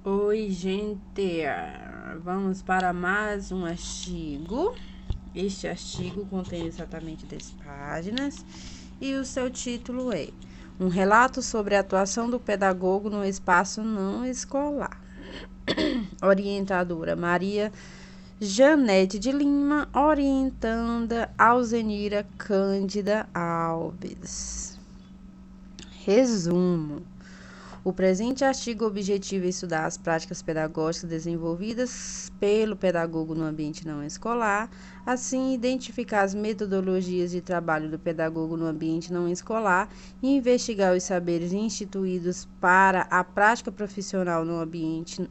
Oi, gente! Vamos para mais um artigo. Este artigo contém exatamente 10 páginas e o seu título é Um relato sobre a atuação do pedagogo no espaço não escolar. Orientadora Maria Janete de Lima, orientanda Alzenira Cândida Alves. Resumo. O presente artigo objetiva estudar as práticas pedagógicas desenvolvidas pelo pedagogo no ambiente não escolar, assim identificar as metodologias de trabalho do pedagogo no ambiente não escolar e investigar os saberes instituídos para a prática profissional no ambiente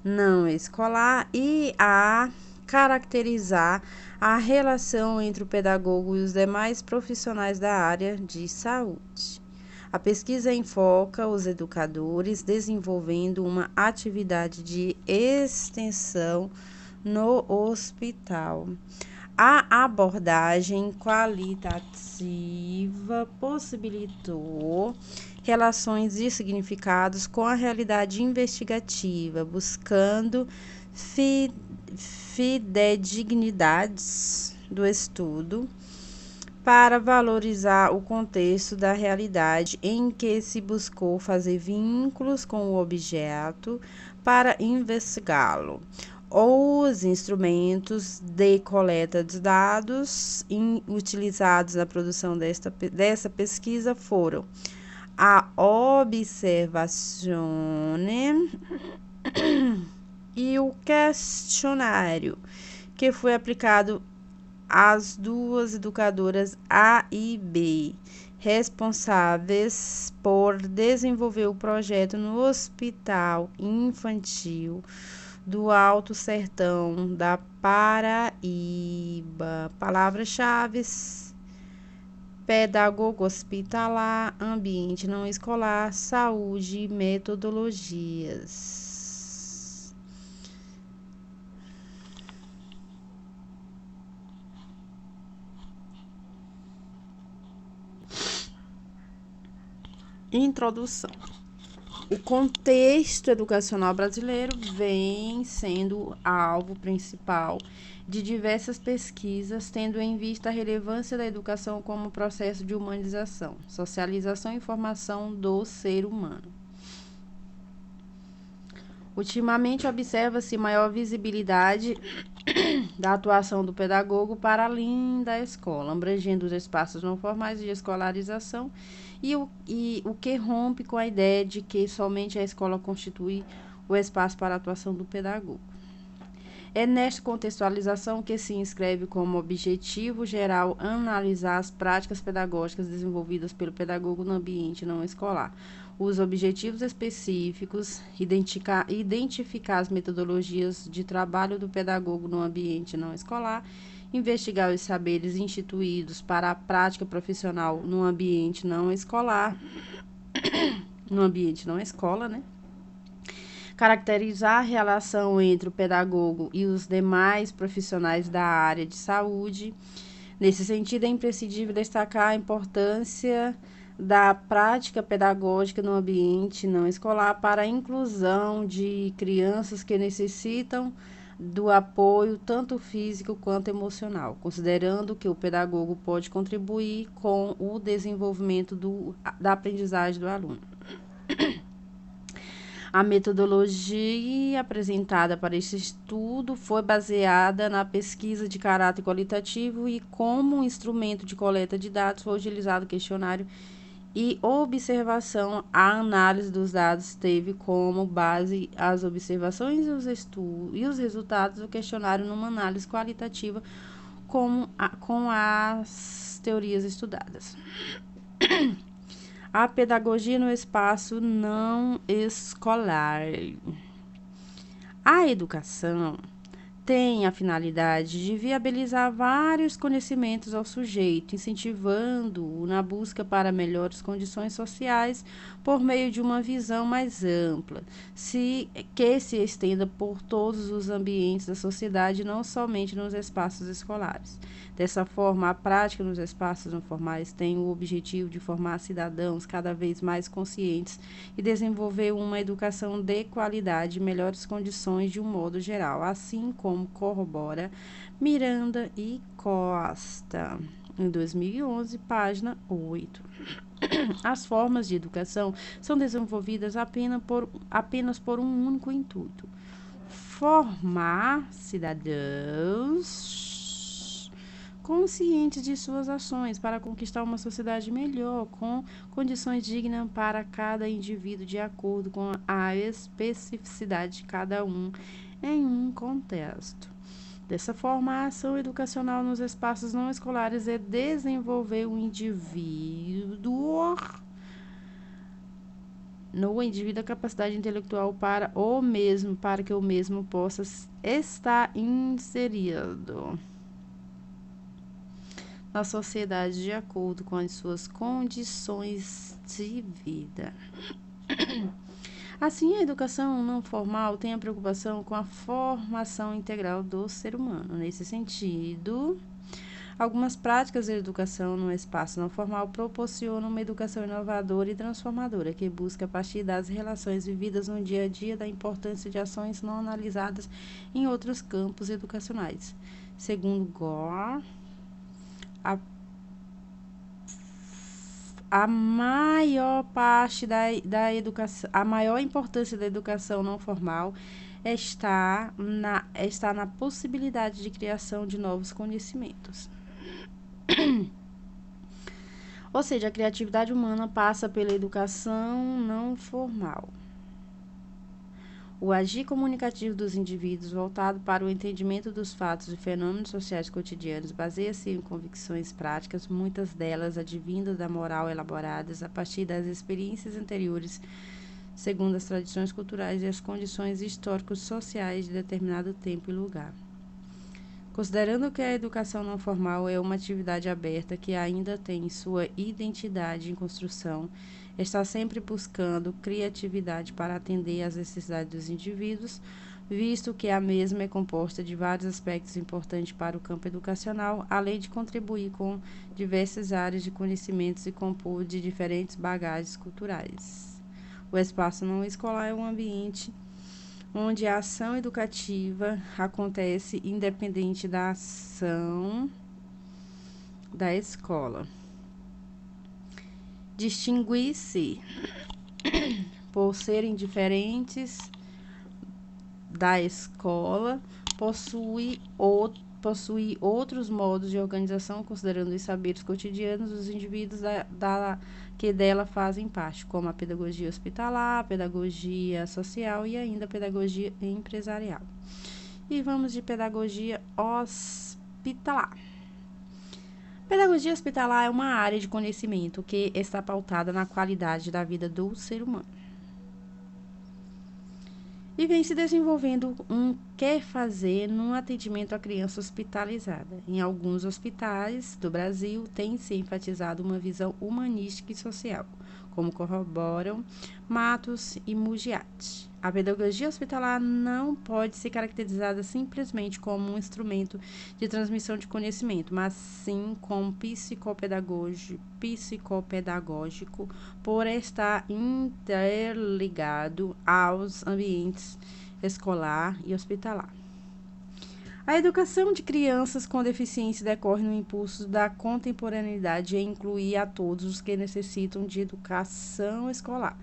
não escolar e a caracterizar a relação entre o pedagogo e os demais profissionais da área de saúde. A pesquisa enfoca os educadores desenvolvendo uma atividade de extensão no hospital. A abordagem qualitativa possibilitou relações de significados com a realidade investigativa, buscando fidedignidades do estudo para valorizar o contexto da realidade em que se buscou fazer vínculos com o objeto para investigá-lo. Os instrumentos de coleta de dados utilizados na produção dessa pesquisa foram a observazione e o questionário, que foi aplicado as duas educadoras A e B, responsáveis por desenvolver o projeto no Hospital Infantil do Alto Sertão da Paraíba. Palavras-chave: pedagogo hospitalar, ambiente não escolar, saúde e metodologias. Introdução. O contexto educacional brasileiro vem sendo alvo principal de diversas pesquisas, tendo em vista a relevância da educação como processo de humanização, socialização e formação do ser humano. Ultimamente, observa-se maior visibilidade da atuação do pedagogo para além da escola, abrangendo os espaços não formais de escolarização e o que rompe com a ideia de que somente a escola constitui o espaço para a atuação do pedagogo. É nesta contextualização que se inscreve como objetivo geral analisar as práticas pedagógicas desenvolvidas pelo pedagogo no ambiente não escolar, os objetivos específicos, identificar as metodologias de trabalho do pedagogo no ambiente não escolar, investigar os saberes instituídos para a prática profissional no ambiente não escolar, no ambiente não escola, né? Caracterizar a relação entre o pedagogo e os demais profissionais da área de saúde. Nesse sentido, é imprescindível destacar a importância da prática pedagógica no ambiente não escolar para a inclusão de crianças que necessitam do apoio tanto físico quanto emocional, considerando que o pedagogo pode contribuir com o desenvolvimento da aprendizagem do aluno. A metodologia apresentada para este estudo foi baseada na pesquisa de caráter qualitativo e, como instrumento de coleta de dados, foi utilizado o questionário e observação. A análise dos dados teve como base as observações e os resultados do questionário numa análise qualitativa com as teorias estudadas. A pedagogia no espaço não escolar. A educação tem a finalidade de viabilizar vários conhecimentos ao sujeito, incentivando-o na busca para melhores condições sociais por meio de uma visão mais ampla, que se estenda por todos os ambientes da sociedade, não somente nos espaços escolares. Dessa forma, a prática nos espaços não formais tem o objetivo de formar cidadãos cada vez mais conscientes e desenvolver uma educação de qualidade e melhores condições de um modo geral, assim como corrobora Miranda e Costa, em 2011, página 8. As formas de educação são desenvolvidas apenas por um único intuito: formar cidadãos conscientes de suas ações para conquistar uma sociedade melhor, com condições dignas para cada indivíduo de acordo com a especificidade de cada um em um contexto. Dessa forma, a ação educacional nos espaços não escolares é desenvolver o indivíduo a capacidade intelectual para que o mesmo possa estar inserido na sociedade de acordo com as suas condições de vida. Assim, a educação não formal tem a preocupação com a formação integral do ser humano. Nesse sentido, algumas práticas de educação no espaço não formal proporcionam uma educação inovadora e transformadora, que busca, a partir das relações vividas no dia a dia, da importância de ações não analisadas em outros campos educacionais. Segundo Gore, a maior importância da educação não formal está na possibilidade de criação de novos conhecimentos. Ou seja, a criatividade humana passa pela educação não formal. O agir comunicativo dos indivíduos, voltado para o entendimento dos fatos e fenômenos sociais cotidianos, baseia-se em convicções práticas, muitas delas advindas da moral elaboradas a partir das experiências anteriores, segundo as tradições culturais e as condições históricos sociais de determinado tempo e lugar. Considerando que a educação não formal é uma atividade aberta que ainda tem sua identidade em construção, está sempre buscando criatividade para atender às necessidades dos indivíduos, visto que a mesma é composta de vários aspectos importantes para o campo educacional, além de contribuir com diversas áreas de conhecimentos e compor de diferentes bagagens culturais. O espaço não escolar é um ambiente onde a ação educativa acontece independente da ação da escola. Distinguir-se por serem diferentes da escola, possui outros modos de organização, considerando os saberes cotidianos dos indivíduos que dela fazem parte, como a pedagogia hospitalar, a pedagogia social e ainda a pedagogia empresarial. E vamos de pedagogia hospitalar. Pedagogia hospitalar é uma área de conhecimento que está pautada na qualidade da vida do ser humano. E vem se desenvolvendo um quer fazer no atendimento à criança hospitalizada. Em alguns hospitais do Brasil, tem-se enfatizado uma visão humanística e social, como corroboram Matos e Mugiati. A pedagogia hospitalar não pode ser caracterizada simplesmente como um instrumento de transmissão de conhecimento, mas sim como psicopedagógico por estar interligado aos ambientes escolar e hospitalar. A educação de crianças com deficiência decorre no impulso da contemporaneidade e incluir a todos os que necessitam de educação escolar.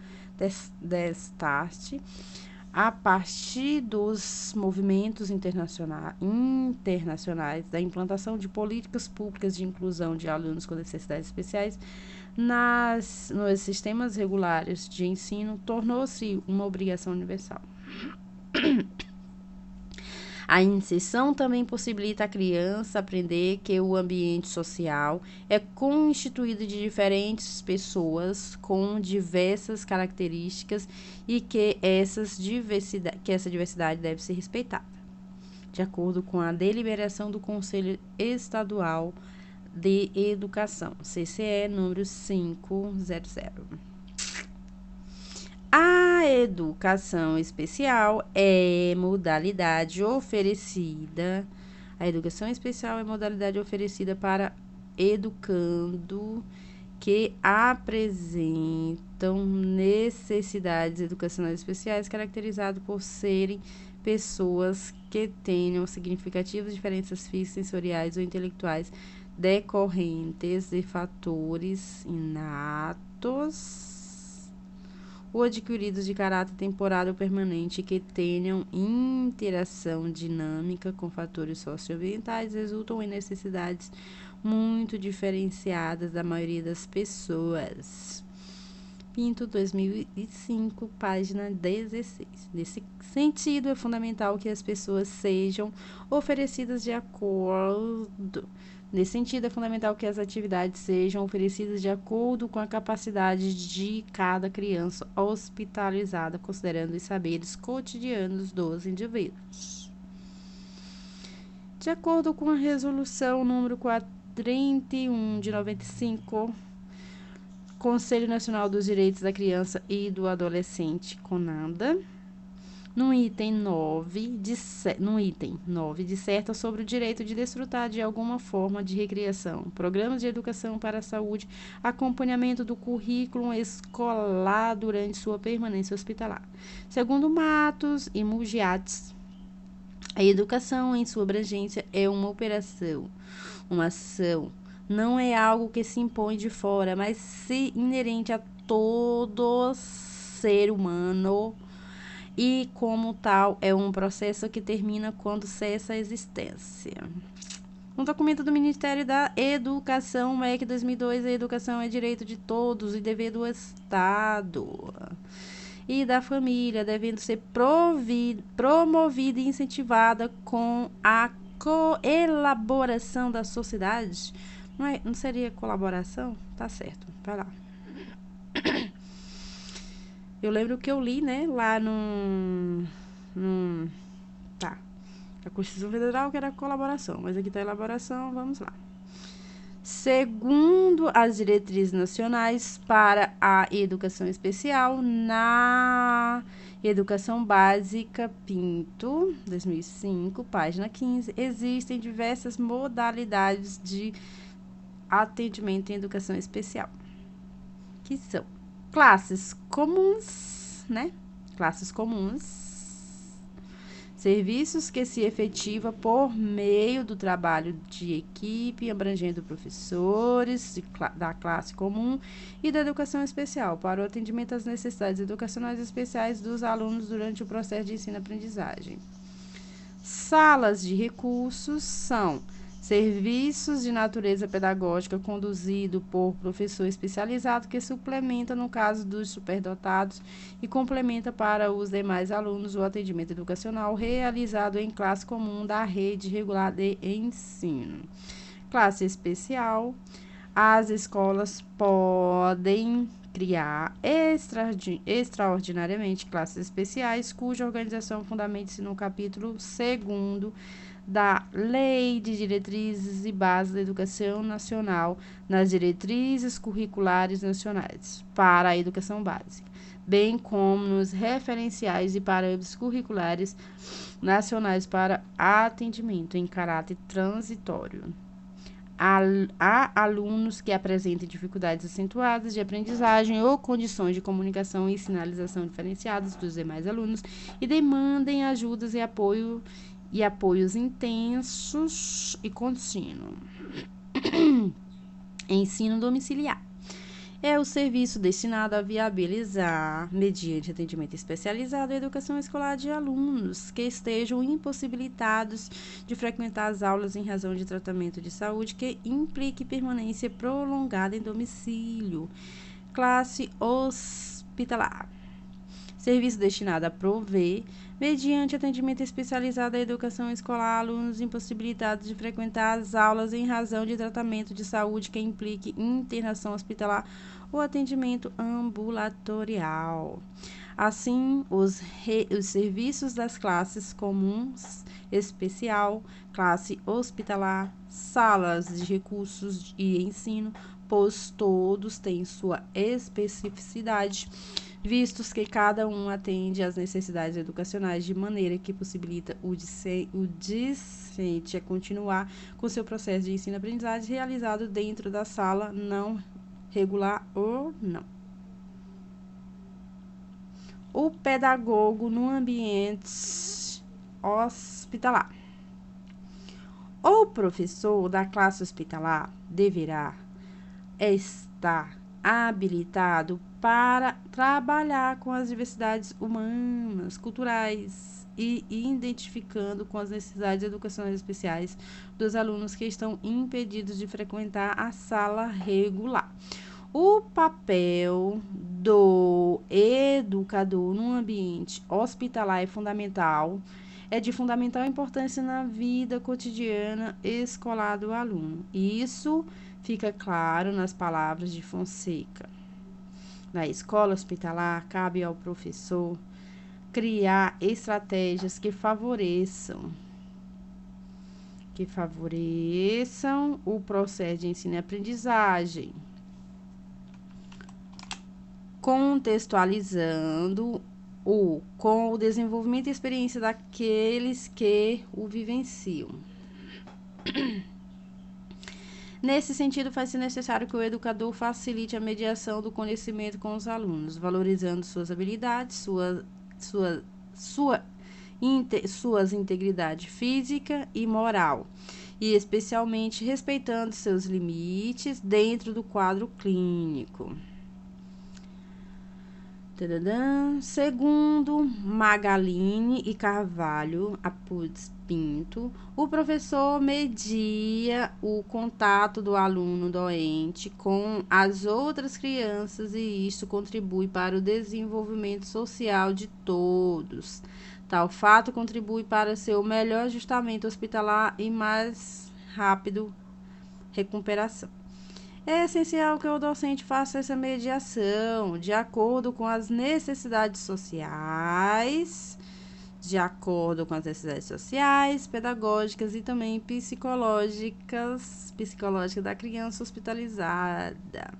Destaque a partir dos movimentos internacionais da implantação de políticas públicas de inclusão de alunos com necessidades especiais nos sistemas regulares de ensino, tornou-se uma obrigação universal. A inserção também possibilita a criança aprender que o ambiente social é constituído de diferentes pessoas com diversas características e que essa diversidade deve ser respeitada, de acordo com a deliberação do Conselho Estadual de Educação, CCE número 500. A educação especial é modalidade oferecida A educação especial é modalidade oferecida para educando que apresentam necessidades educacionais especiais, caracterizadas por serem pessoas que tenham significativas diferenças físicas, sensoriais ou intelectuais decorrentes de fatores inatos ou adquiridos de caráter temporário ou permanente que tenham interação dinâmica com fatores socioambientais, resultam em necessidades muito diferenciadas da maioria das pessoas. Pinto, 2005, página 16. Nesse sentido, é fundamental que as pessoas sejam oferecidas de acordo. Nesse sentido, é fundamental que as atividades sejam oferecidas de acordo com a capacidade de cada criança hospitalizada, considerando os saberes cotidianos dos indivíduos. De acordo com a resolução número 31 de 95, Conselho Nacional dos Direitos da Criança e do Adolescente, CONADA, no item 9, disserta sobre o direito de desfrutar de alguma forma de recreação, programas de educação para a saúde, acompanhamento do currículo escolar durante sua permanência hospitalar. Segundo Matos e Mugiates, a educação em sua abrangência é uma operação, uma ação. Não é algo que se impõe de fora, mas se inerente a todo ser humano e, como tal, é um processo que termina quando cessa a existência. No documento do Ministério da Educação, MEC 2002, a educação é direito de todos e dever do Estado e da família, devendo ser promovida e incentivada com a coelaboração da sociedade. Não seria colaboração? Tá certo, vai lá. Eu lembro que eu li, né, lá a Constituição Federal, que era colaboração, mas aqui tá elaboração, vamos lá. Segundo as diretrizes nacionais para a educação especial, na educação básica, Pinto, 2005, página 15, existem diversas modalidades de atendimento em educação especial, que são classes comuns, né? Classes comuns, serviços que se efetiva por meio do trabalho de equipe, abrangendo professores da classe comum e da educação especial, para o atendimento às necessidades educacionais especiais dos alunos durante o processo de ensino-aprendizagem. Salas de recursos são serviços de natureza pedagógica conduzido por professor especializado que suplementa no caso dos superdotados e complementa para os demais alunos o atendimento educacional realizado em classe comum da rede regular de ensino. Classe especial. As escolas podem criar extraordinariamente classes especiais, cuja organização fundamenta-se no capítulo 2º da Lei de Diretrizes e Bases da Educação Nacional, nas diretrizes curriculares nacionais para a educação básica, bem como nos referenciais e parâmetros curriculares nacionais para atendimento em caráter transitório a alunos que apresentem dificuldades acentuadas de aprendizagem ou condições de comunicação e sinalização diferenciadas dos demais alunos e demandem ajudas e apoios intensos e contínuos. Ensino domiciliar. É o serviço destinado a viabilizar, mediante atendimento especializado, a educação escolar de alunos que estejam impossibilitados de frequentar as aulas em razão de tratamento de saúde que implique permanência prolongada em domicílio. Classe hospitalar. Serviço destinado a prover, mediante atendimento especializado à educação escolar, alunos impossibilitados de frequentar as aulas em razão de tratamento de saúde que implique internação hospitalar ou atendimento ambulatorial. Assim, os serviços das classes comuns, especial, classe hospitalar, salas de recursos e ensino, pois todos têm sua especificidade, vistos que cada um atende às necessidades educacionais de maneira que possibilita o discente a continuar com seu processo de ensino-aprendizagem realizado dentro da sala, não regular ou não. O pedagogo no ambiente hospitalar. O professor da classe hospitalar deverá estar habilitado para trabalhar com as diversidades humanas, culturais e identificando com as necessidades educacionais especiais dos alunos que estão impedidos de frequentar a sala regular. O papel do educador no ambiente hospitalar é de fundamental importância na vida cotidiana escolar do aluno. Isso fica claro nas palavras de Fonseca. Na escola hospitalar, cabe ao professor criar estratégias que favoreçam o processo de ensino e aprendizagem, contextualizando com o desenvolvimento e experiência daqueles que o vivenciam. Nesse sentido, faz-se necessário que o educador facilite a mediação do conhecimento com os alunos, valorizando suas habilidades, suas integridade física e moral, e especialmente respeitando seus limites dentro do quadro clínico. Segundo Magaline e Carvalho Apudes Pinto, o professor media o contato do aluno doente com as outras crianças e isso contribui para o desenvolvimento social de todos. Tal fato contribui para seu melhor ajustamento hospitalar e mais rápido recuperação. É essencial que o docente faça essa mediação de acordo com as necessidades sociais, pedagógicas e também psicológicas da criança hospitalizada,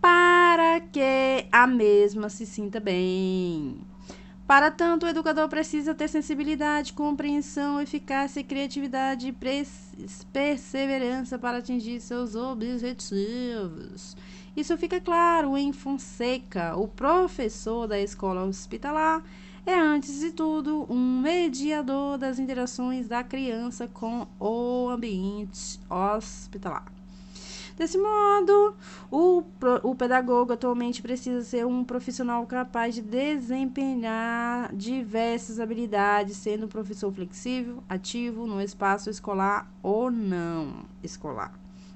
para que a mesma se sinta bem. Para tanto, o educador precisa ter sensibilidade, compreensão, eficácia, criatividade e perseverança para atingir seus objetivos. Isso fica claro em Fonseca. O professor da escola hospitalar é, antes de tudo, um mediador das interações da criança com o ambiente hospitalar. Desse modo, o pedagogo atualmente precisa ser um profissional capaz de desempenhar diversas habilidades, sendo um professor flexível, ativo no espaço escolar ou não escolar,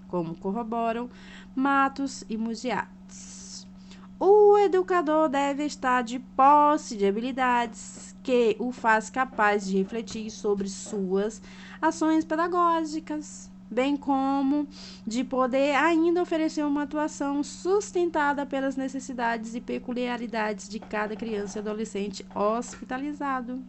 como corroboram Matos e Mugiates. O educador deve estar de posse de habilidades que o faz capaz de refletir sobre suas ações pedagógicas, bem como de poder ainda oferecer uma atuação sustentada pelas necessidades e peculiaridades de cada criança e adolescente hospitalizado.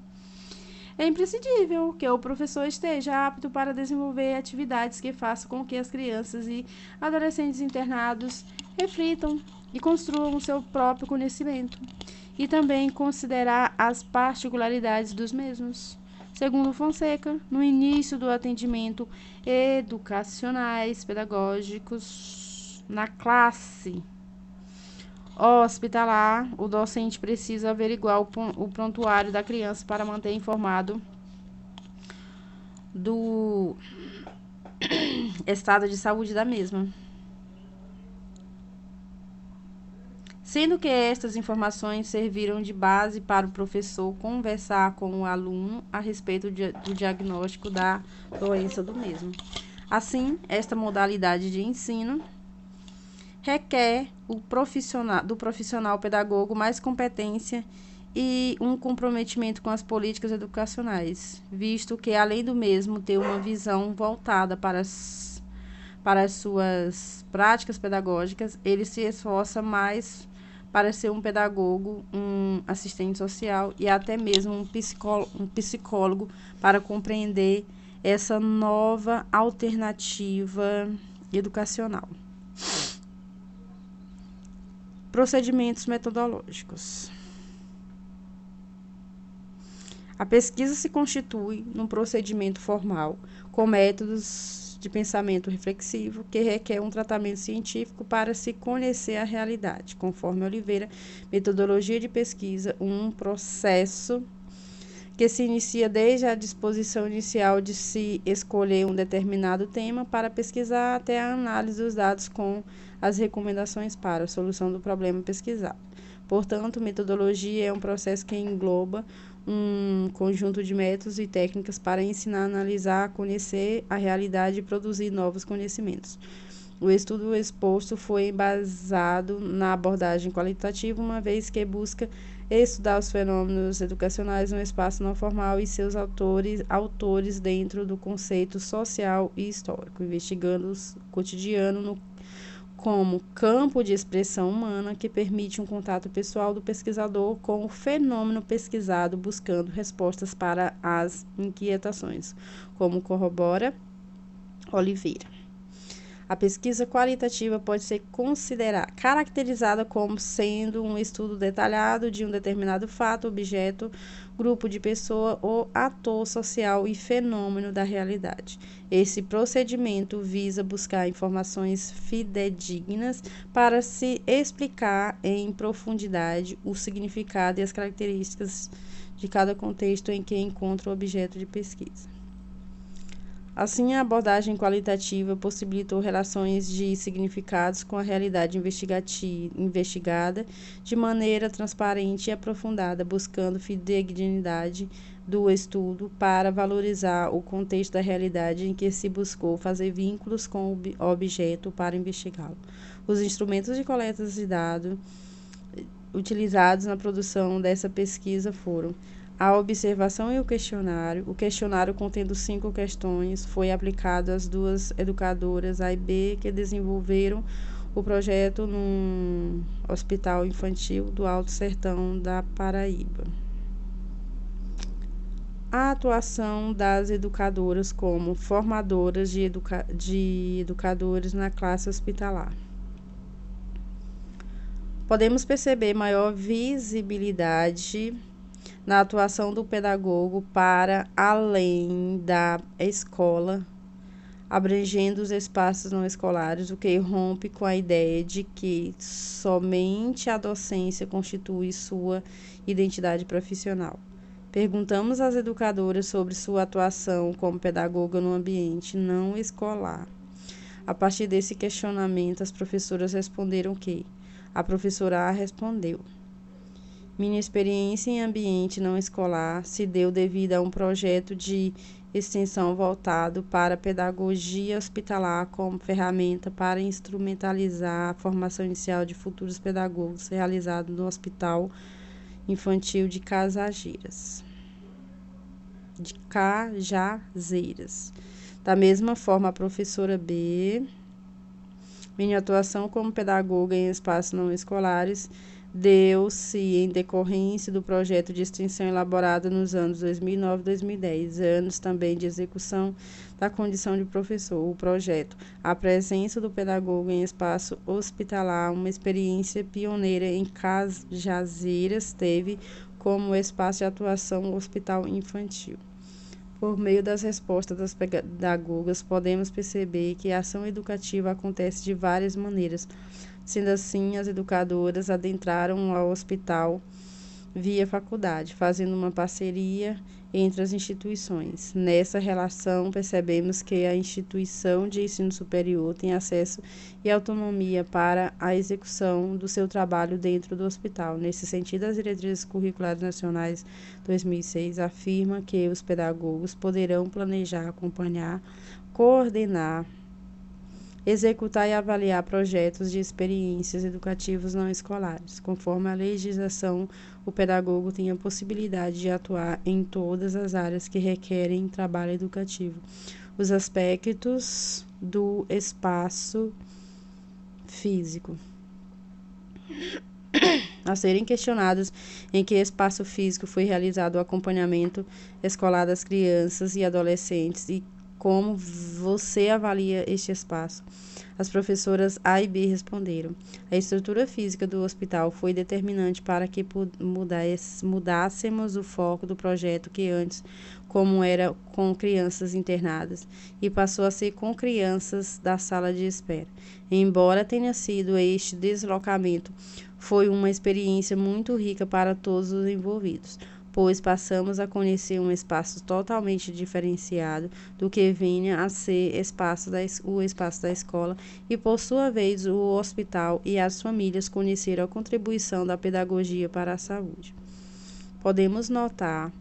É imprescindível que o professor esteja apto para desenvolver atividades que façam com que as crianças e adolescentes internados reflitam e construam o seu próprio conhecimento, e também considerar as particularidades dos mesmos. Segundo Fonseca, no início do atendimento educacionais pedagógicos na classe hospitalar, o docente precisa averiguar o prontuário da criança para manter informado do estado de saúde da mesma, sendo que estas informações serviram de base para o professor conversar com o aluno a respeito do diagnóstico da doença do mesmo. Assim, esta modalidade de ensino requer do profissional pedagogo mais competência e um comprometimento com as políticas educacionais, visto que, além do mesmo ter uma visão voltada para as suas práticas pedagógicas, ele se esforça mais para ser um pedagogo, um assistente social e até mesmo um psicólogo para compreender essa nova alternativa educacional. Procedimentos metodológicos. A pesquisa se constitui num procedimento formal com métodos de pensamento reflexivo que requer um tratamento científico para se conhecer a realidade. Conforme Oliveira, metodologia de pesquisa, um processo que se inicia desde a disposição inicial de se escolher um determinado tema para pesquisar até a análise dos dados com as recomendações para a solução do problema pesquisado. Portanto, metodologia é um processo que engloba um conjunto de métodos e técnicas para ensinar, analisar, conhecer a realidade e produzir novos conhecimentos. O estudo exposto foi embasado na abordagem qualitativa, uma vez que busca estudar os fenômenos educacionais no espaço não formal e seus autores dentro do conceito social e histórico, investigando o cotidiano como campo de expressão humana que permite um contato pessoal do pesquisador com o fenômeno pesquisado, buscando respostas para as inquietações, como corrobora Oliveira. A pesquisa qualitativa pode ser caracterizada como sendo um estudo detalhado de um determinado fato, objeto, grupo de pessoa ou ator social e fenômeno da realidade. Esse procedimento visa buscar informações fidedignas para se explicar em profundidade o significado e as características de cada contexto em que encontra o objeto de pesquisa. Assim, a abordagem qualitativa possibilitou relações de significados com a realidade investigada de maneira transparente e aprofundada, buscando fidedignidade do estudo para valorizar o contexto da realidade em que se buscou fazer vínculos com o objeto para investigá-lo. Os instrumentos de coleta de dados utilizados na produção dessa pesquisa foram a observação e o questionário contendo 5 questões, foi aplicado às 2 educadoras A e B que desenvolveram o projeto num hospital infantil do Alto Sertão da Paraíba. A atuação das educadoras como formadoras de educadores na classe hospitalar. Podemos perceber maior visibilidade na atuação do pedagogo para além da escola, abrangendo os espaços não escolares, o que rompe com a ideia de que somente a docência constitui sua identidade profissional. Perguntamos às educadoras sobre sua atuação como pedagoga no ambiente não escolar. A partir desse questionamento, as professoras responderam que a professora A respondeu: minha experiência em ambiente não escolar se deu devido a um projeto de extensão voltado para a pedagogia hospitalar como ferramenta para instrumentalizar a formação inicial de futuros pedagogos realizado no Hospital Infantil de Cajazeiras. Da mesma forma, a professora B, minha atuação como pedagoga em espaços não escolares deu-se em decorrência do projeto de extensão elaborado nos anos 2009 e 2010, anos também de execução da condição de professor. O projeto A Presença do Pedagogo em Espaço Hospitalar, uma experiência pioneira em Cajazeiras, teve como espaço de atuação o Hospital Infantil. Por meio das respostas das pedagogas, podemos perceber que a ação educativa acontece de várias maneiras. Sendo assim, as educadoras adentraram ao hospital via faculdade, fazendo uma parceria entre as instituições. Nessa relação, percebemos que a instituição de ensino superior tem acesso e autonomia para a execução do seu trabalho dentro do hospital. Nesse sentido, as diretrizes curriculares nacionais 2006 afirmam que os pedagogos poderão planejar, acompanhar, coordenar, executar e avaliar projetos de experiências educativas não escolares. Conforme a legislação, o pedagogo tem a possibilidade de atuar em todas as áreas que requerem trabalho educativo. Os aspectos do espaço físico a serem questionados: em que espaço físico foi realizado o acompanhamento escolar das crianças e adolescentes e como você avalia este espaço? As professoras A e B responderam: a estrutura física do hospital foi determinante para que mudássemos o foco do projeto, que antes, como era com crianças internadas, e passou a ser com crianças da sala de espera. Embora tenha sido este deslocamento, foi uma experiência muito rica para todos os envolvidos, pois passamos a conhecer um espaço totalmente diferenciado do que vinha a ser o espaço da escola, e por sua vez o hospital e as famílias conheceram a contribuição da pedagogia para a saúde. Podemos notar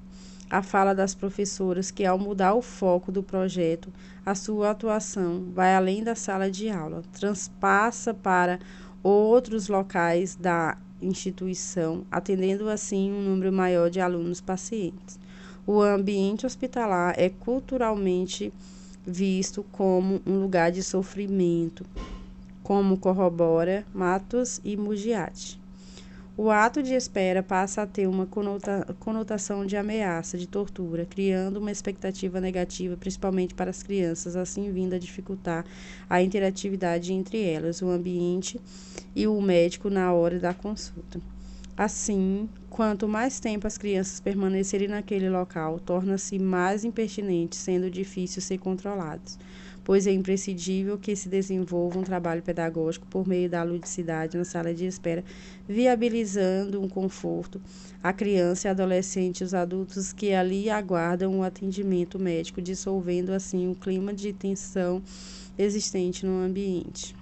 a fala das professoras que, ao mudar o foco do projeto, a sua atuação vai além da sala de aula, transpassa para outros locais da instituição, atendendo assim um número maior de alunos pacientes. O ambiente hospitalar é culturalmente visto como um lugar de sofrimento, como corrobora Matos e Mugiati. O ato de espera passa a ter uma conotação de ameaça, de tortura, criando uma expectativa negativa, principalmente para as crianças, assim vindo a dificultar a interatividade entre elas, o ambiente e o médico na hora da consulta. Assim, quanto mais tempo as crianças permanecerem naquele local, torna-se mais impertinente, sendo difícil ser controlados, pois é imprescindível que se desenvolva um trabalho pedagógico por meio da ludicidade na sala de espera, viabilizando um conforto à criança e adolescente e os adultos que ali aguardam o atendimento médico, dissolvendo assim o clima de tensão existente no ambiente.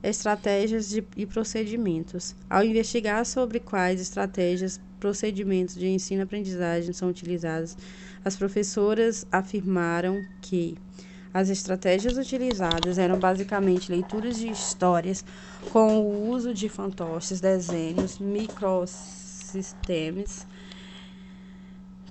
Estratégias e procedimentos. Ao investigar sobre quais estratégias, procedimentos de ensino-aprendizagem são utilizadas, as professoras afirmaram que as estratégias utilizadas eram basicamente leituras de histórias com o uso de fantoches, desenhos, microsistemas,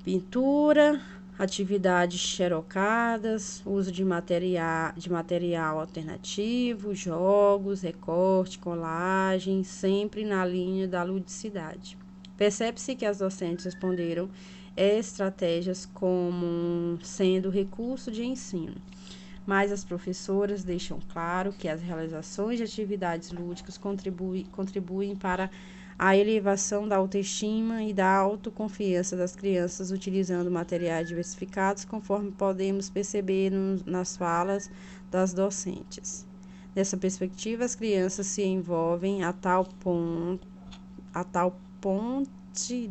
pintura, atividades xerocadas, uso de material alternativo, jogos, recorte, colagem, sempre na linha da ludicidade. Percebe-se que as docentes responderam estratégias como sendo recurso de ensino, mas as professoras deixam claro que as realizações de atividades lúdicas contribuem para a elevação da autoestima e da autoconfiança das crianças, utilizando materiais diversificados, conforme podemos perceber nas falas das docentes. Nessa perspectiva, as crianças se envolvem a tal ponto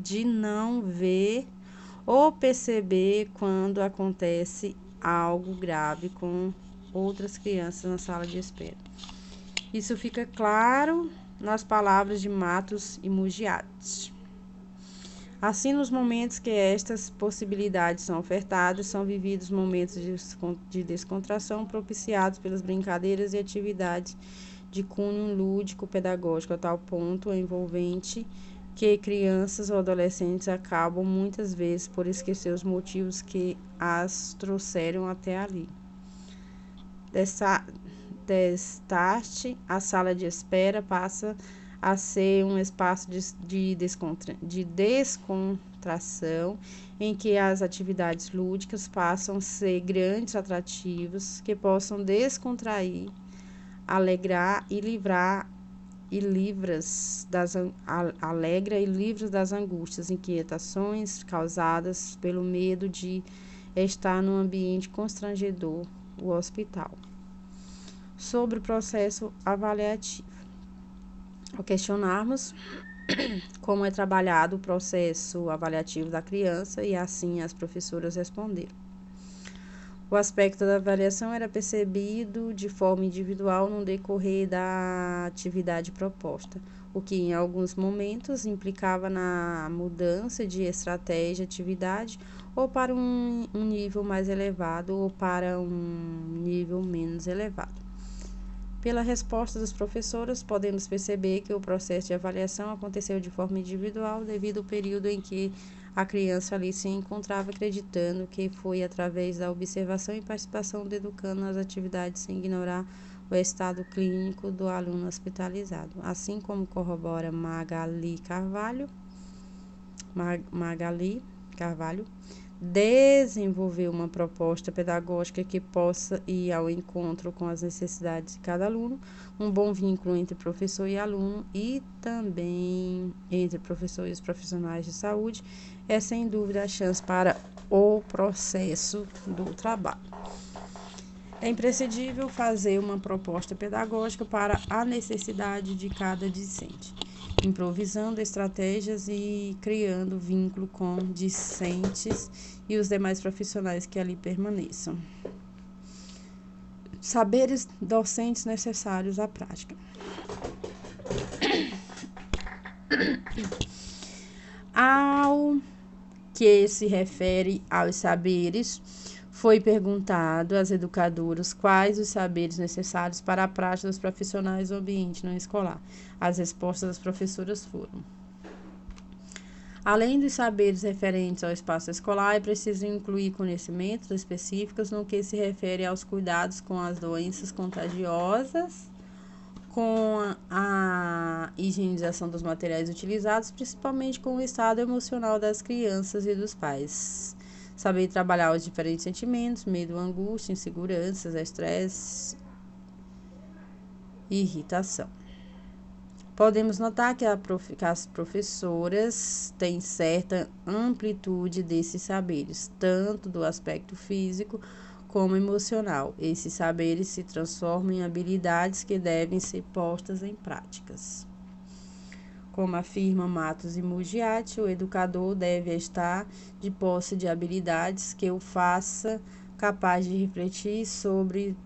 de não ver ou perceber quando acontece algo grave com outras crianças na sala de espera. Isso fica claro nas palavras de Matos e Mugiati. Assim, nos momentos que estas possibilidades são ofertadas, são vividos momentos de descontração propiciados pelas brincadeiras e atividades de cunho lúdico pedagógico, a tal ponto envolvente que crianças ou adolescentes acabam muitas vezes por esquecer os motivos que as trouxeram até ali. Destarte, a sala de espera passa a ser um espaço de descontração, em que as atividades lúdicas passam a ser grandes atrativos que possam descontrair, alegrar e alegra e livra das angústias, inquietações causadas pelo medo de estar num ambiente constrangedor, o hospital. Sobre o processo avaliativo. Ao questionarmos como é trabalhado o processo avaliativo da criança, e assim as professoras responderam: o aspecto da avaliação era percebido de forma individual no decorrer da atividade proposta, o que em alguns momentos implicava na mudança de estratégia de atividade, ou para um nível mais elevado ou para um nível menos elevado. Pela resposta das professoras, podemos perceber que o processo de avaliação aconteceu de forma individual devido ao período em que a criança ali se encontrava, acreditando que foi através da observação e participação do educando nas atividades, sem ignorar o estado clínico do aluno hospitalizado. Assim como corrobora Magali Carvalho, desenvolver uma proposta pedagógica que possa ir ao encontro com as necessidades de cada aluno, um bom vínculo entre professor e aluno e também entre professor e os profissionais de saúde, é sem dúvida a chance para o processo do trabalho. É imprescindível fazer uma proposta pedagógica para a necessidade de cada discente, improvisando estratégias e criando vínculo com discentes e os demais profissionais que ali permaneçam. Saberes docentes necessários à prática. Ao que se refere aos saberes, foi perguntado às educadoras quais os saberes necessários para a prática dos profissionais do ambiente não escolar. As respostas das professoras foram: além dos saberes referentes ao espaço escolar, é preciso incluir conhecimentos específicos no que se refere aos cuidados com as doenças contagiosas, com a higienização dos materiais utilizados, principalmente com o estado emocional das crianças e dos pais. Saber trabalhar os diferentes sentimentos, medo, angústia, inseguranças, estresse e irritação. Podemos notar que as professoras têm certa amplitude desses saberes, tanto do aspecto físico como emocional. Esses saberes se transformam em habilidades que devem ser postas em práticas. Como afirma Matos e Mugiati, o educador deve estar de posse de habilidades que o faça capaz de refletir sobre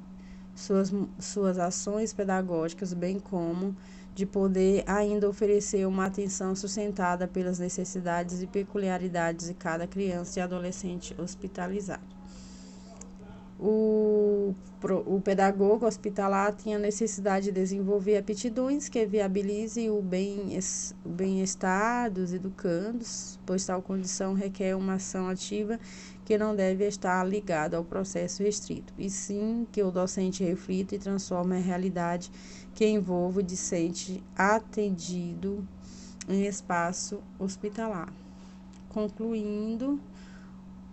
suas ações pedagógicas, bem como de poder ainda oferecer uma atenção sustentada pelas necessidades e peculiaridades de cada criança e adolescente hospitalizado. O pedagogo hospitalar tinha necessidade de desenvolver aptidões que viabilizem o bem-estar dos educandos, pois tal condição requer uma ação ativa que não deve estar ligada ao processo restrito, e sim que o docente reflita e transforme a realidade que envolve o discente atendido em espaço hospitalar. Concluindo,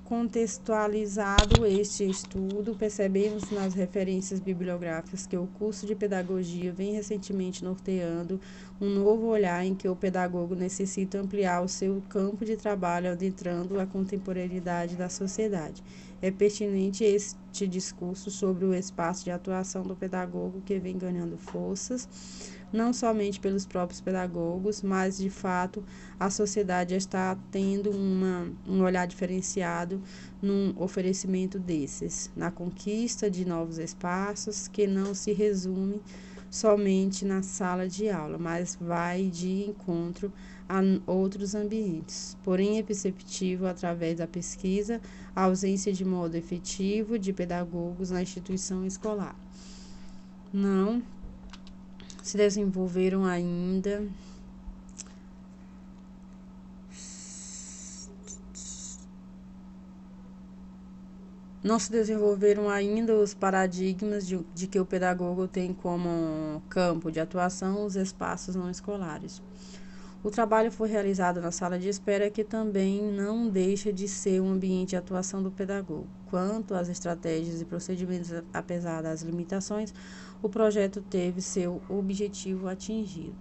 contextualizado este estudo, percebemos nas referências bibliográficas que o curso de pedagogia vem recentemente norteando um novo olhar em que o pedagogo necessita ampliar o seu campo de trabalho adentrando a contemporaneidade da sociedade. É pertinente este discurso sobre o espaço de atuação do pedagogo que vem ganhando forças, não somente pelos próprios pedagogos, mas, de fato, a sociedade está tendo um olhar diferenciado no oferecimento desses, na conquista de novos espaços, que não se resume somente na sala de aula, mas vai de encontro a outros ambientes. Porém, é perceptível, através da pesquisa, a ausência de modo efetivo de pedagogos na instituição escolar. Não se desenvolveram ainda os paradigmas de que o pedagogo tem como campo de atuação os espaços não escolares. O trabalho foi realizado na sala de espera, que também não deixa de ser um ambiente de atuação do pedagogo. Quanto às estratégias e procedimentos, apesar das limitações, o projeto teve seu objetivo atingido.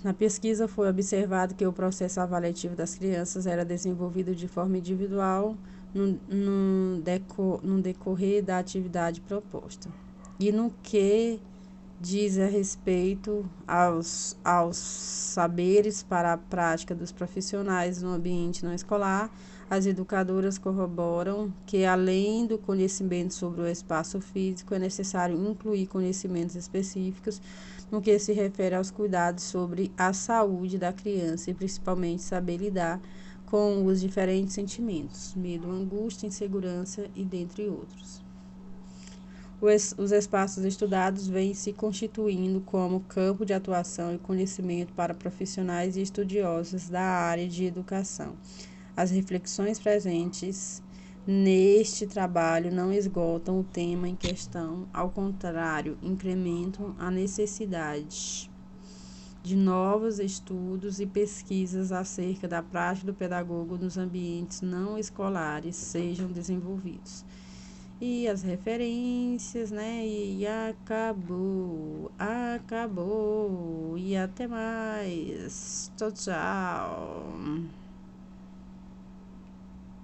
Na pesquisa foi observado que o processo avaliativo das crianças era desenvolvido de forma individual no decorrer da atividade proposta. E no que diz a respeito aos saberes para a prática dos profissionais no ambiente não escolar, as educadoras corroboram que, além do conhecimento sobre o espaço físico, é necessário incluir conhecimentos específicos no que se refere aos cuidados sobre a saúde da criança e, principalmente, saber lidar com os diferentes sentimentos, medo, angústia, insegurança e dentre outros. Os espaços estudados vêm se constituindo como campo de atuação e conhecimento para profissionais e estudiosos da área de educação. As reflexões presentes neste trabalho não esgotam o tema em questão, ao contrário, incrementam a necessidade de novos estudos e pesquisas acerca da prática do pedagogo nos ambientes não escolares sejam desenvolvidos. E as referências, né? E acabou. E até mais. Tchau, tchau.